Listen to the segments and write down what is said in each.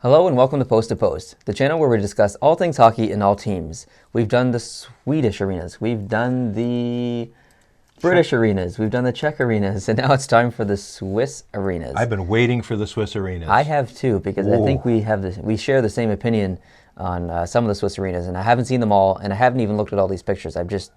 Hello and welcome to Post to Post, the channel where we discuss all things hockey and all teams. We've done the Swedish arenas, we've done the British arenas, we've done the Czech arenas, and now it's time for the Swiss arenas. I've been waiting for the Swiss arenas. I have too, because I think we share the same opinion on some of the Swiss arenas, and I haven't seen them all, and I haven't even looked at all these pictures. I've just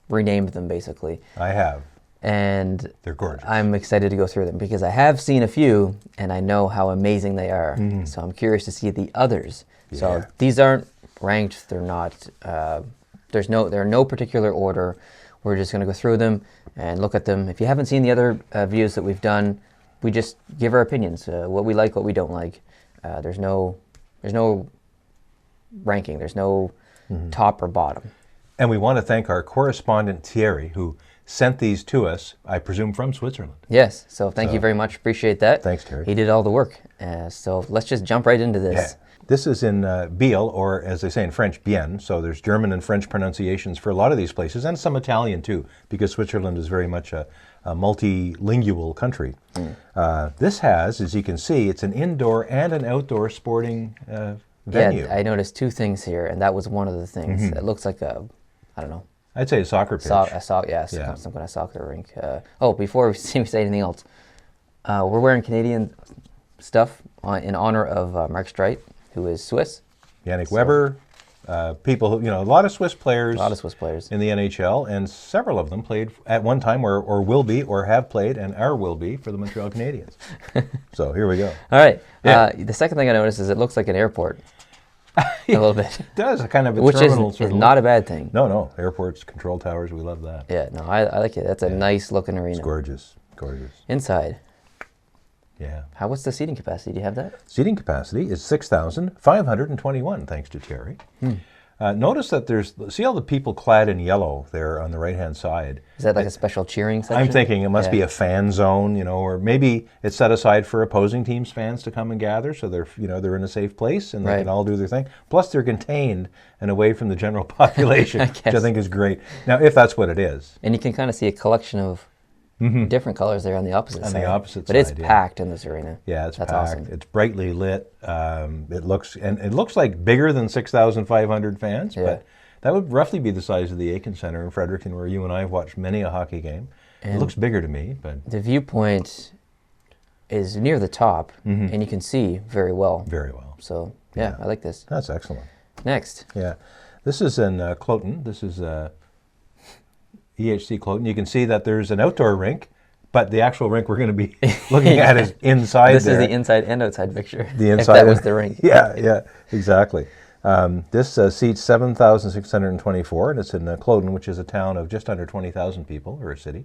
renamed them basically. I have. And they're gorgeous. I'm excited to go through them because I have seen a few and I know how amazing they are. So I'm curious to see the others. Yeah. So these aren't ranked. They're not. They're in no particular order. We're just going to go through them and look at them. If you haven't seen the other views that we've done, we just give our opinions. What we like, what we don't like. There's no ranking. There's no top or bottom. And we want to thank our correspondent Thierry, who sent these to us, I presume, from Switzerland. Yes, so thank you very much. Appreciate that. Thanks, Terry. He did all the work. So let's just jump right into this. Yeah. This is in Biel, or as they say in French, Bien. So there's German and French pronunciations for a lot of these places, and some Italian too, because Switzerland is very much a multilingual country. This has, as you can see, it's an indoor and an outdoor sporting venue. Yeah, I noticed two things here, and that was one of the things. It looks like a, I don't know. I'd say a soccer pitch. Some kind of soccer rink. Before we say anything else, we're wearing Canadian stuff in honor of Mark Streit, who is Swiss. Yannick Weber, people who, a lot of Swiss players. A lot of Swiss players. In the NHL, and several of them played at one time or will be or have played and will be for the Montreal Canadiens. So here we go. All right. Yeah. The second thing I noticed is it looks like an airport. A little bit. It does, a kind of a Which terminal. Which is not a bad thing. No. Airports, control towers, we love that. Yeah, no, I like it. That's a nice looking arena. It's gorgeous. Inside. Yeah. What's the seating capacity? Do you have that? Seating capacity is 6,521, thanks to Terry. Notice that see all the people clad in yellow there on the right-hand side. Is that like a special cheering section? I'm thinking it must be a fan zone, or maybe it's set aside for opposing teams' fans to come and gather, so they're in a safe place and they can all do their thing. Plus, they're contained and away from the general population, which I think is great. Now, if that's what it is. And you can kind of see a collection of different colors there on the opposite side. On the opposite side, but it's packed in this arena. Yeah, it's That's packed. Awesome. It's brightly lit. It looks like bigger than 6,500 fans, but that would roughly be the size of the Aiken Center in Fredericton, where you and I have watched many a hockey game. And it looks bigger to me, but the viewpoint is near the top, and you can see very well. Very well. So yeah, I like this. That's excellent. Next. Yeah, this is in Cloton. This is EHC Cloton. You can see that there's an outdoor rink, but the actual rink we're going to be looking at is inside. This is the inside and outside picture. The inside. If that was the rink. Yeah, exactly. This seats 7,624, and it's in Cloton, which is a town of just under 20,000 people, or a city.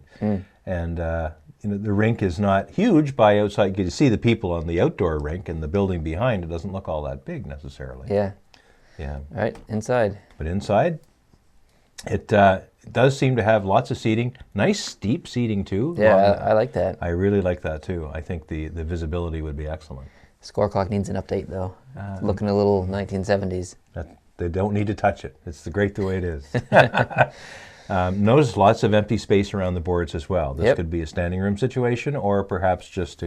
And the rink is not huge by outside. You can see the people on the outdoor rink, and the building behind it doesn't look all that big necessarily. Yeah. All right, inside. But inside, it does seem to have lots of seating. Nice steep seating too. Yeah, I like that. I really like that too. I think the visibility would be excellent. Score clock needs an update though. Looking a little 1970s. They don't need to touch it. It's great the way it is. Notice lots of empty space around the boards as well. This could be a standing room situation, or perhaps just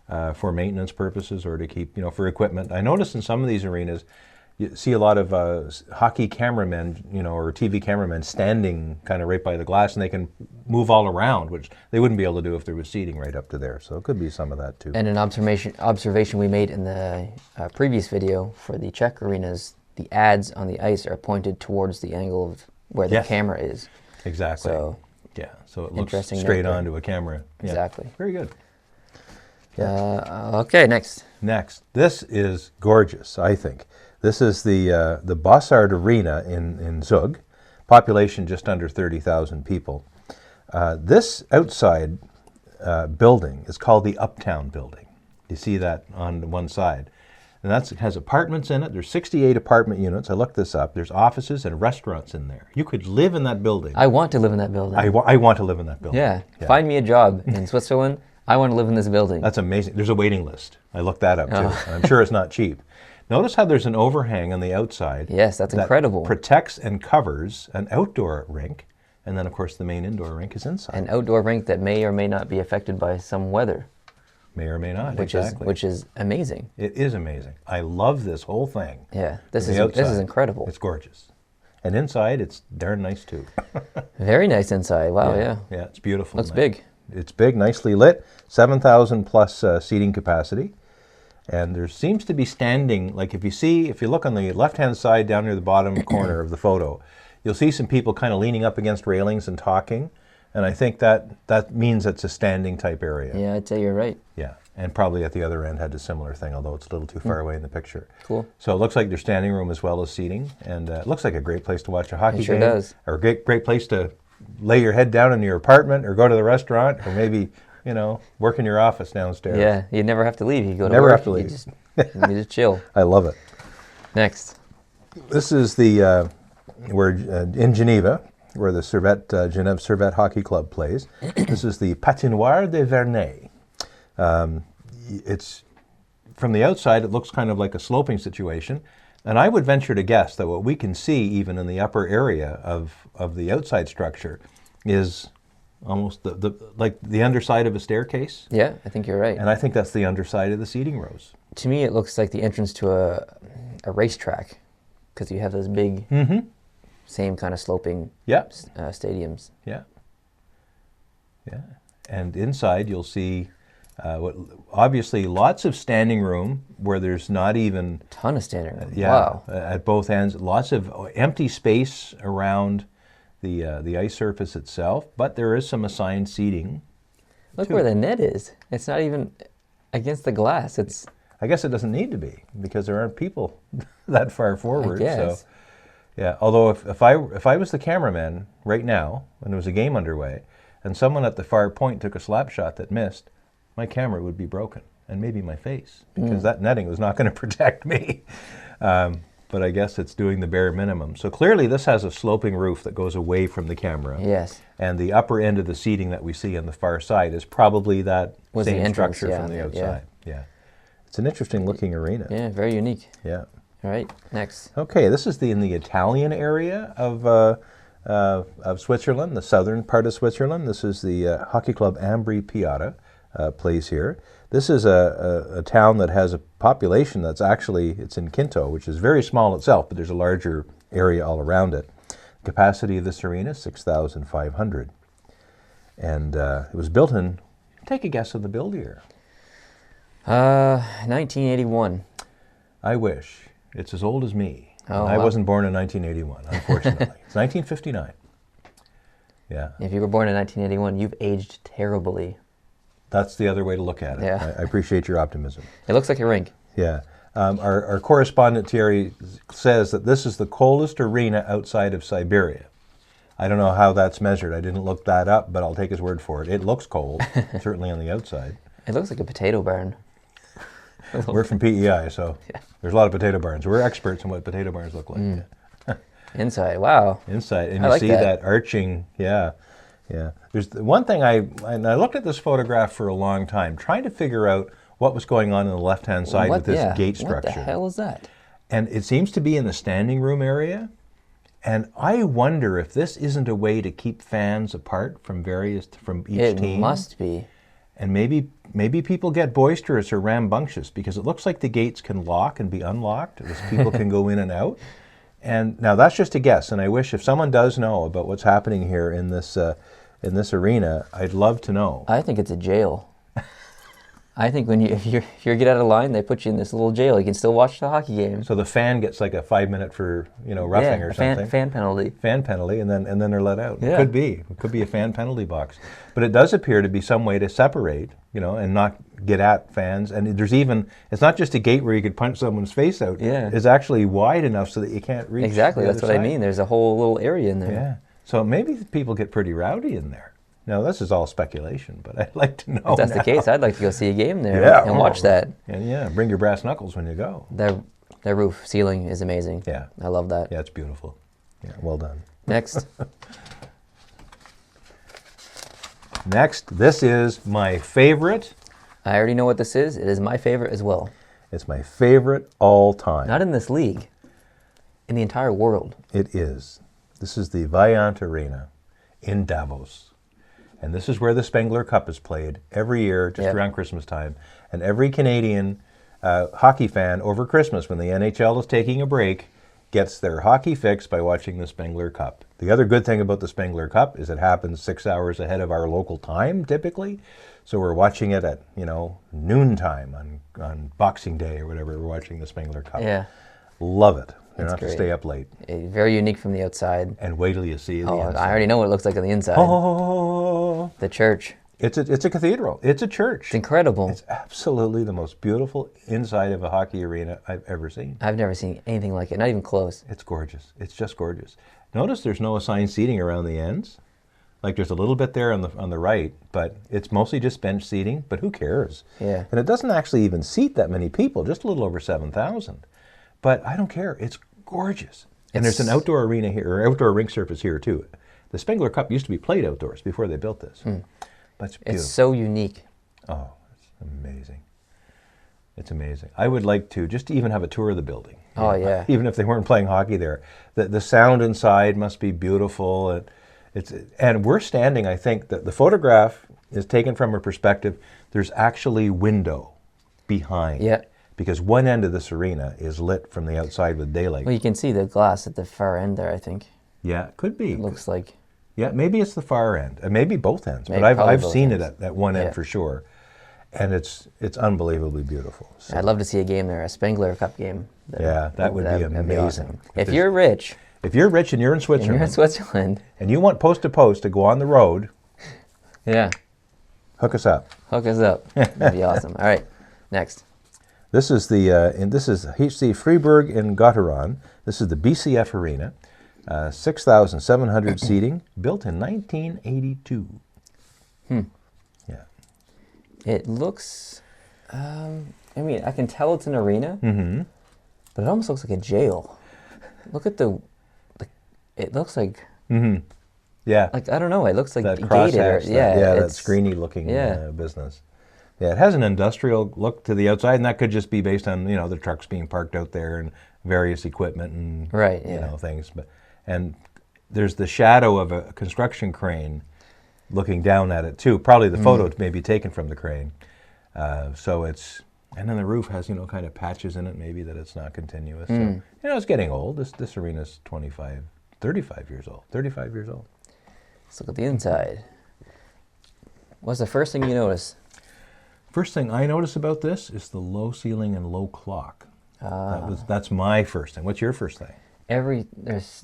for maintenance purposes, or to keep, for equipment. I noticed in some of these arenas, you see a lot of hockey cameramen, or TV cameramen standing kind of right by the glass, and they can move all around, which they wouldn't be able to do if there was seating right up to there. So it could be some of that too. And an observation we made in the previous video for the Czech arenas, the ads on the ice are pointed towards the angle of where the camera is. Exactly. So so it looks straight onto a camera. Exactly. Very good. Okay, next. This is gorgeous, I think. This is the Bossard Arena in Zug, population just under 30,000 people. This outside building is called the Uptown Building. You see that on one side. And it has apartments in it. There's 68 apartment units. I looked this up. There's offices and restaurants in there. You could live in that building. I want to live in that building. I want to live in that building. Yeah. Find me a job in Switzerland. I want to live in this building. That's amazing. There's a waiting list. I looked that up too. I'm sure it's not cheap. Notice how there's an overhang on the outside. Yes, that's incredible. Protects and covers an outdoor rink. And then, of course, the main indoor rink is inside. An outdoor rink that may or may not be affected by some weather. May or may not, which exactly. which is amazing. It is amazing. I love this whole thing. Yeah, this is incredible. It's gorgeous. And inside, it's darn nice too. Very nice inside. Wow, yeah. Yeah, it's beautiful. Looks big. It's big, nicely lit, 7,000 plus seating capacity. And there seems to be standing, like if you look on the left-hand side down near the bottom corner of the photo, you'll see some people kind of leaning up against railings and talking. And I think that means it's a standing type area. Yeah, I'd say you're right. Yeah, and probably at the other end had a similar thing, although it's a little too far away in the picture. Cool. So it looks like there's standing room as well as seating, and it looks like a great place to watch a hockey game. It sure does. Or a great place to lay your head down in your apartment, or go to the restaurant, or maybe, work in your office downstairs. Yeah, you never have to leave. You go to never work, have to leave. You just chill. I love it. Next. This is we're in Geneva, where the Genève Servette Hockey Club plays. This is the Patinoire de Vernay. It's from the outside, it looks kind of like a sloping situation, and I would venture to guess that what we can see, even in the upper area of the outside structure, is almost like the underside of a staircase. Yeah, I think you're right. And I think that's the underside of the seating rows. To me, it looks like the entrance to a racetrack, because you have those big. Same kind of sloping stadiums. Yeah. Yeah. And inside you'll see obviously lots of standing room where there's not even... Ton of standing room. Yeah. Wow. At both ends. Lots of empty space around the ice surface itself, but there is some assigned seating. Look where the net is. It's not even against the glass. I guess it doesn't need to be, because there aren't people that far forward. I guess. So. Yeah, although if I was the cameraman right now, and there was a game underway, and someone at the far point took a slap shot that missed, my camera would be broken, and maybe my face, because that netting was not going to protect me. But I guess it's doing the bare minimum. So clearly this has a sloping roof that goes away from the camera. Yes. And the upper end of the seating that we see on the far side is probably that same structure from the outside. Yeah. It's an interesting looking arena. Yeah, very unique. Yeah. All right, next. Okay, this is in the Italian area of Switzerland, the southern part of Switzerland. This is the hockey club Ambri Piotta plays here. This is a town that has a population that's it's in Quinto, which is very small itself, but there's a larger area all around it. The capacity of this arena, 6,500. And it was built take a guess of the build year. 1981. I wish. It's as old as me. Oh, I wasn't born in 1981, unfortunately. It's 1959. Yeah. If you were born in 1981, you've aged terribly. That's the other way to look at it. Yeah. I appreciate your optimism. It looks like a rink. Yeah. Our correspondent, Thierry, says that this is the coldest arena outside of Siberia. I don't know how that's measured. I didn't look that up, but I'll take his word for it. It looks cold, certainly on the outside. It looks like a potato barn. We're from PEI, so there's a lot of potato barns. We're experts in what potato barns look like. Inside, wow. Inside, and I you like see that arching, yeah. There's one thing I looked at this photograph for a long time, trying to figure out what was going on the left-hand side with this gate structure. What the hell is that? And it seems to be in the standing room area. And I wonder if this isn't a way to keep fans apart from each team. It must be. And maybe people get boisterous or rambunctious, because it looks like the gates can lock and be unlocked, as people can go in and out. And now that's just a guess, and I wish if someone does know about what's happening here in this arena, I'd love to know. I think it's a jail. I think if you get out of line, they put you in this little jail. You can still watch the hockey game. So the fan gets like a 5-minute for roughing or something. Fan penalty. Fan penalty, and then they're let out. Yeah. It could be a fan penalty box, but it does appear to be some way to separate, and not get at fans. And it's not just a gate where you could punch someone's face out. Yeah. It's actually wide enough so that you can't reach. Exactly, the that's other what side. I mean. There's a whole little area in there. Yeah. So maybe people get pretty rowdy in there. Now, this is all speculation, but I'd like to know. If that's the case, I'd like to go see a game there and watch that. And bring your brass knuckles when you go. Their roof ceiling is amazing. Yeah. I love that. Yeah, it's beautiful. Yeah, well done. Next. Next, this is my favorite. I already know what this is. It is my favorite as well. It's my favorite all time. Not in this league. In the entire world. It is. This is the Vaillant Arena in Davos. And this is where the Spengler Cup is played every year, just around Christmas time. And every Canadian hockey fan over Christmas, when the NHL is taking a break, gets their hockey fix by watching the Spengler Cup. The other good thing about the Spengler Cup is it happens 6 hours ahead of our local time, typically. So we're watching it at, noontime on Boxing Day or whatever. We're watching the Spengler Cup. Yeah. Love it. You don't That's have to great. stay up late. Very unique from the outside. And wait till you see the Oh, inside. I already know what it looks like on the inside. Oh, The church. it's a cathedral. It's a church. It's incredible. It's absolutely the most beautiful inside of a hockey arena I've ever seen. I've never seen anything like it, not even close. It's gorgeous. It's just gorgeous. Notice there's no assigned seating around the ends. Like there's a little bit there on the right, but it's mostly just bench seating, but who cares? Yeah. And it doesn't actually even seat that many people, just a little over 7,000. But I don't care. It's gorgeous. And there's an outdoor arena here, or outdoor rink surface here too. The Spengler Cup used to be played outdoors before they built this. But it's beautiful. It's so unique. Oh, it's amazing. It's amazing. I would like to just even have a tour of the building. Oh, yeah. Even if they weren't playing hockey there. The sound inside must be beautiful. And we're standing, I think, that the photograph is taken from a perspective, there's actually window behind. Yeah. Because one end of this arena is lit from the outside with daylight. Well, you can see the glass at the far end there, I think. Yeah, it could be. It looks like. Yeah, maybe it's the far end, and maybe both ends. Maybe but probably I've both seen ends. it at one end for sure, and it's unbelievably beautiful. So, I'd love to see a game there, a Spengler Cup game. that would be That'd amazing. awesome. If you're rich If you're rich and you're in and Switzerland, you're in Switzerland, and you want post to post to go on the road, yeah, hook us up. hook us up. That'd be awesome. All right, next. This is this is HC Freiburg in Gotteron. This is the BCF Arena, 6,700 seating, built in 1982. Yeah. It looks. I mean, I can tell it's an arena, but it almost looks like a jail. Look at the it looks like. Yeah. Like I don't know. It looks like that gated. crosshatch, that it's screeny looking yeah. business. Yeah, it has an industrial look to the outside, and that could just be based on the trucks being parked out there and various equipment and Right, yeah. things. And there's the shadow of a construction crane looking down at it too. Probably the photo may be taken from the crane. So it's and then the roof has kind of patches in it, maybe that it's not continuous. So it's getting old. This arena's 35 years old. 35 years old. Let's look at the inside. What's the first thing you notice? First thing I notice about this is the low ceiling and low clock. That's my first thing. What's your first thing? There's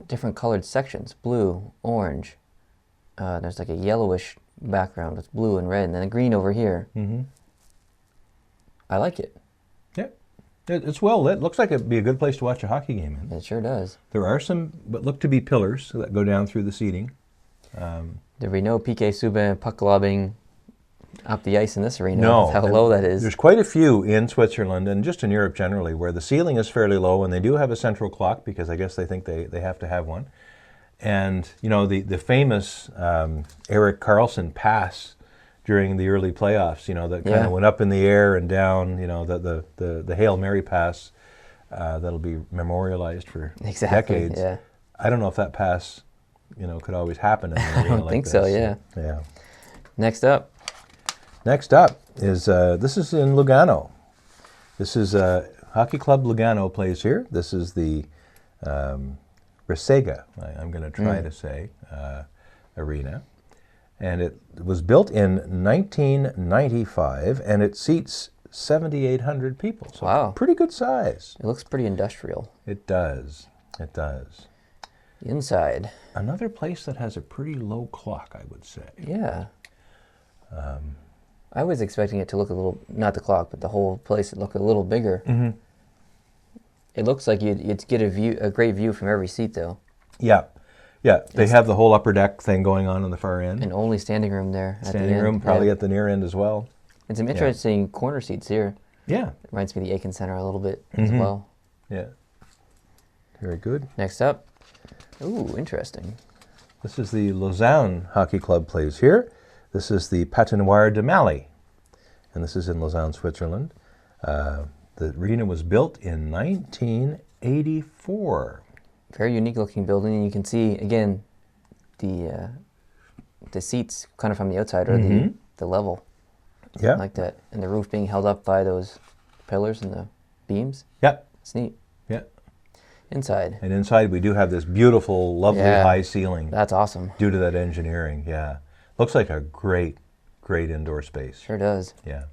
different colored sections: blue, orange. There's like a yellowish background with blue and red, and then a green over here. I like it. Yeah, it's well lit. Looks like it'd be a good place to watch a hockey game in. It sure does. There are some, but look to be pillars that go down through the seating. There'd be no PK Subban puck lobbing up the ice in this arena. No, With how low that is. There's quite a few in Switzerland and just in Europe generally where the ceiling is fairly low, and they do have a central clock because I guess they think they have to have one. And the famous Erik Karlsson pass during the early playoffs, that kind of went up in the air and down. The Hail Mary pass that'll be memorialized for decades. Yeah. I don't know if that pass, could always happen in an arena I don't like think this. so. Yeah. Yeah. Next up. Next up is this is in Lugano. This is Hockey Club Lugano plays here. This is the Resega, I'm going to try to say, arena. And it was built in 1995, and it seats 7,800 people. So wow. Pretty good size. It looks pretty industrial. It does. It does. The inside. Another place that has a pretty low clock, I would say. Yeah. I was expecting it to look a little, not the clock, but the whole place to look a little bigger. It looks like you'd get a great view from every seat, though. Yeah. Yeah, they have the whole upper deck thing going on the far end. And only standing room there at the Standing end. room, probably at the near end as well. And some interesting corner seats here. Yeah. Reminds me of the Aiken Center a little bit as well. Yeah. Very good. Next up. Ooh, interesting. This is the Lausanne Hockey Club plays here. This is the Patinoire de Mali, and this is in Lausanne, Switzerland. The arena was built in 1984. Very unique looking building, and you can see, again, the the seats kind of from the outside are the level. Yeah. I like that. And the roof being held up by those pillars and the beams. Yeah. It's neat. Yeah. Inside. And inside we do have this beautiful, lovely high ceiling. That's awesome. Due to that engineering, yeah. Looks like a great indoor space. Sure does. Yeah.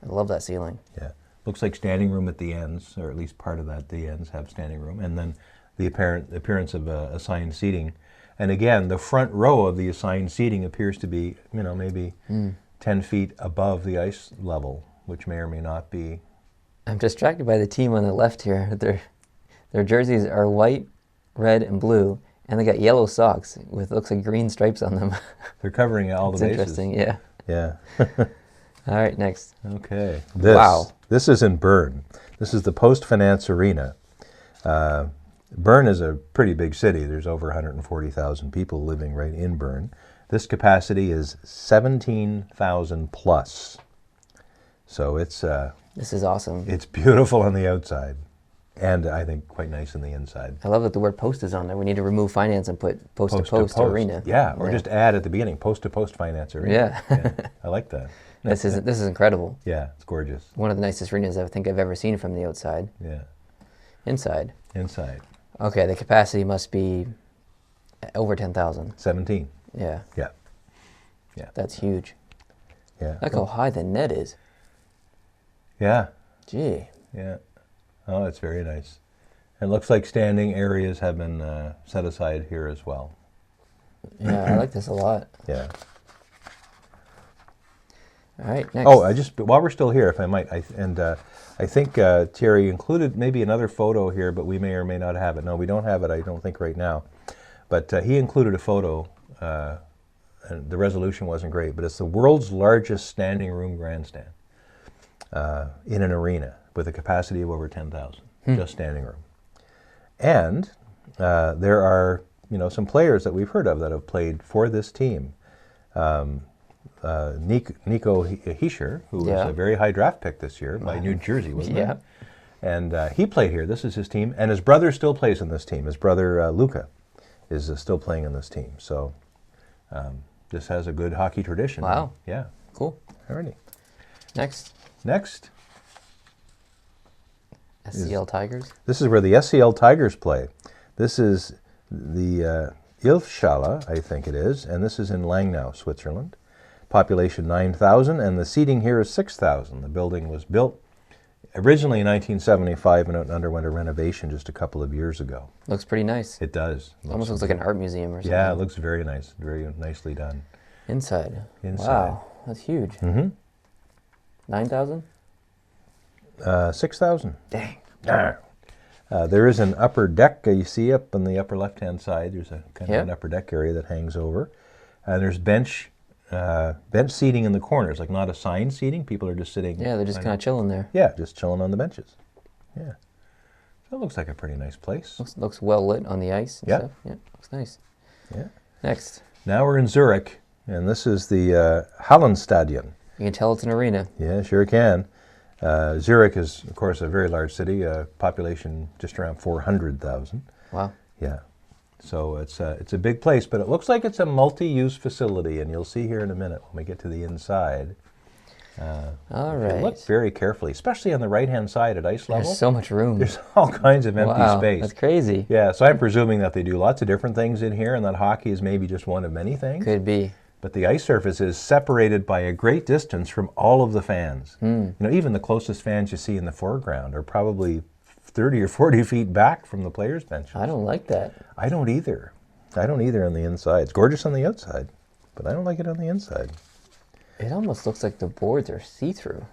I love that ceiling. Yeah. Looks like standing room at the ends, or at least part of that, the ends have standing room. And then the appearance of assigned seating. And again, the front row of the assigned seating appears to be, maybe 10 feet above the ice level, which may or may not be. I'm distracted by the team on the left here. Their jerseys are white, red, and blue, and they got yellow socks with looks like green stripes on them. They're covering all the bases. Interesting, yeah. Yeah. All right, next. Okay. Wow. This is in Bern. This is the Post Finance Arena. Bern is a pretty big city. There's over 140,000 people living right in Bern. This capacity is 17,000 plus. So it's This is awesome. it's beautiful on the outside, and I think quite nice on the inside. I love that the word post is on there. We need to remove finance and put post to post arena. Yeah, or just add at the beginning, post to post finance arena. Yeah. I like that. This is incredible. Yeah, it's gorgeous. One of the nicest arenas I think I've ever seen from the outside. Yeah. Inside. Inside. Okay, the capacity must be over 10,000. 17. Yeah. Yeah. Yeah. That's huge. Yeah. Look how high the net is. Yeah. Gee. Yeah. Oh, it's very nice. It looks like standing areas have been set aside here as well. Yeah, I like this a lot. Yeah. All right, next. Oh, while we're still here, if I might, I think Thierry included maybe another photo here, but we may or may not have it. No, we don't have it, I don't think, right now. But he included a photo, and the resolution wasn't great, but it's the world's largest standing room grandstand in an arena with a capacity of over 10,000, just standing room. And there are, some players that we've heard of that have played for this team. Nico Hischier, who was a very high draft pick this year by New Jersey, wasn't he? And he played here. This is his team. And his brother still plays in this team. His brother, Luca, is still playing in this team. So this has a good hockey tradition. Wow. Yeah. Cool. Alrighty. Next. SCL Tigers. This is where the SCL Tigers play. This is the Ilfschala, I think it is, and this is in Langnau, Switzerland. Population 9,000, and the seating here is 6,000. The building was built originally in 1975 and underwent a renovation just a couple of years ago. Looks pretty nice. It does. Almost looks like an art museum or something. Yeah, it looks very nice. Very nicely done. Inside. Wow, that's huge. 9,000? 6,000. Dang. There is an upper deck you see up on the upper left-hand side. There's a kind of an upper deck area that hangs over. There's bench seating in the corners, like not assigned seating. People are just sitting. Yeah, they're just kind of chilling there. Yeah, just chilling on the benches. Yeah. So it looks like a pretty nice place. Looks well lit on the ice and stuff. Yeah, looks nice. Yeah. Next. Now we're in Zurich, and this is the Hallenstadion. You can tell it's an arena. Yeah, sure can. Zurich is, of course, a very large city, population just around 400,000. Wow. Yeah. So it's a big place, but it looks like it's a multi-use facility, and you'll see here in a minute when we get to the inside. All right. Look very carefully, especially on the right-hand side at ice level. There's so much room. There's all kinds of empty space. That's crazy. Yeah, so I'm presuming that they do lots of different things in here, and that hockey is maybe just one of many things. Could be. But the ice surface is separated by a great distance from all of the fans. Even the closest fans you see in the foreground are probably 30 or 40 feet back from the players' benches. I don't like that. I don't either. I don't either on the inside. It's gorgeous on the outside, but I don't like it on the inside. It almost looks like the boards are see-through.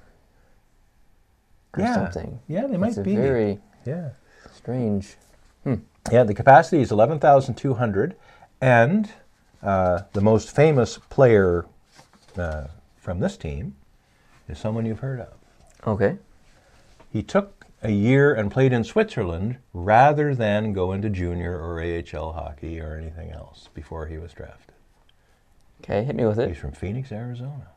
Or something. Yeah, they might be. Very strange. Yeah, the capacity is 11,200, and the most famous player from this team is someone you've heard of. Okay. He took a year and played in Switzerland rather than go into junior or AHL hockey or anything else before he was drafted. Okay, hit me with it. He's from Phoenix, Arizona.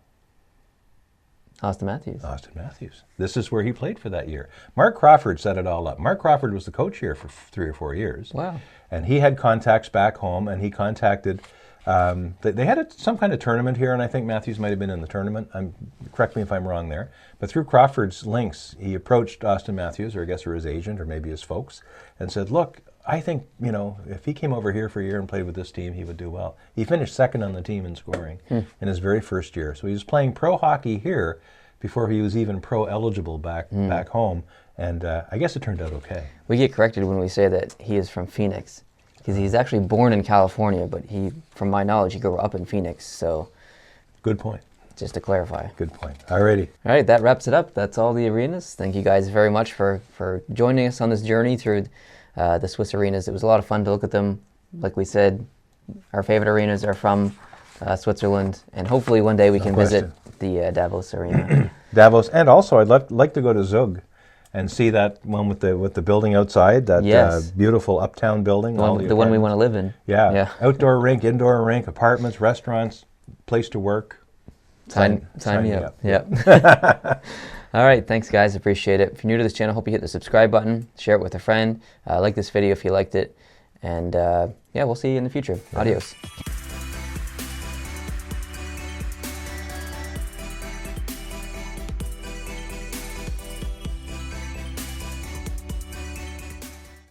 Austin Matthews. Austin Matthews. This is where he played for that year. Mark Crawford set it all up. Mark Crawford was the coach here for 3 or 4 years. Wow. And he had contacts back home, and he contacted They had some kind of tournament here, and I think Matthews might have been in the tournament. Correct me if I'm wrong there. But through Crawford's links, he approached Austin Matthews, or I guess or his agent, or maybe his folks, and said, look, I think, if he came over here for a year and played with this team, he would do well. He finished second on the team in scoring in his very first year. So he was playing pro hockey here before he was even pro eligible back home. And I guess it turned out okay. We get corrected when we say that he is from Phoenix, because he's actually born in California, but from my knowledge, he grew up in Phoenix. So, good point. Just to clarify. Good point. Alrighty. All right, that wraps it up. That's all the arenas. Thank you guys very much for joining us on this journey through the Swiss arenas. It was a lot of fun to look at them. Like we said, our favorite arenas are from Switzerland, and hopefully one day we can visit the Davos arena. Davos, and also I'd like to go to Zug and see that one with the building outside, that beautiful uptown building. The one we want to live in. Yeah. Outdoor rink, indoor rink, apartments, restaurants, place to work. Sign me up. Yeah. All right, thanks guys, appreciate it. If you're new to this channel, hope you hit the subscribe button, share it with a friend, like this video if you liked it, and we'll see you in the future. Adios.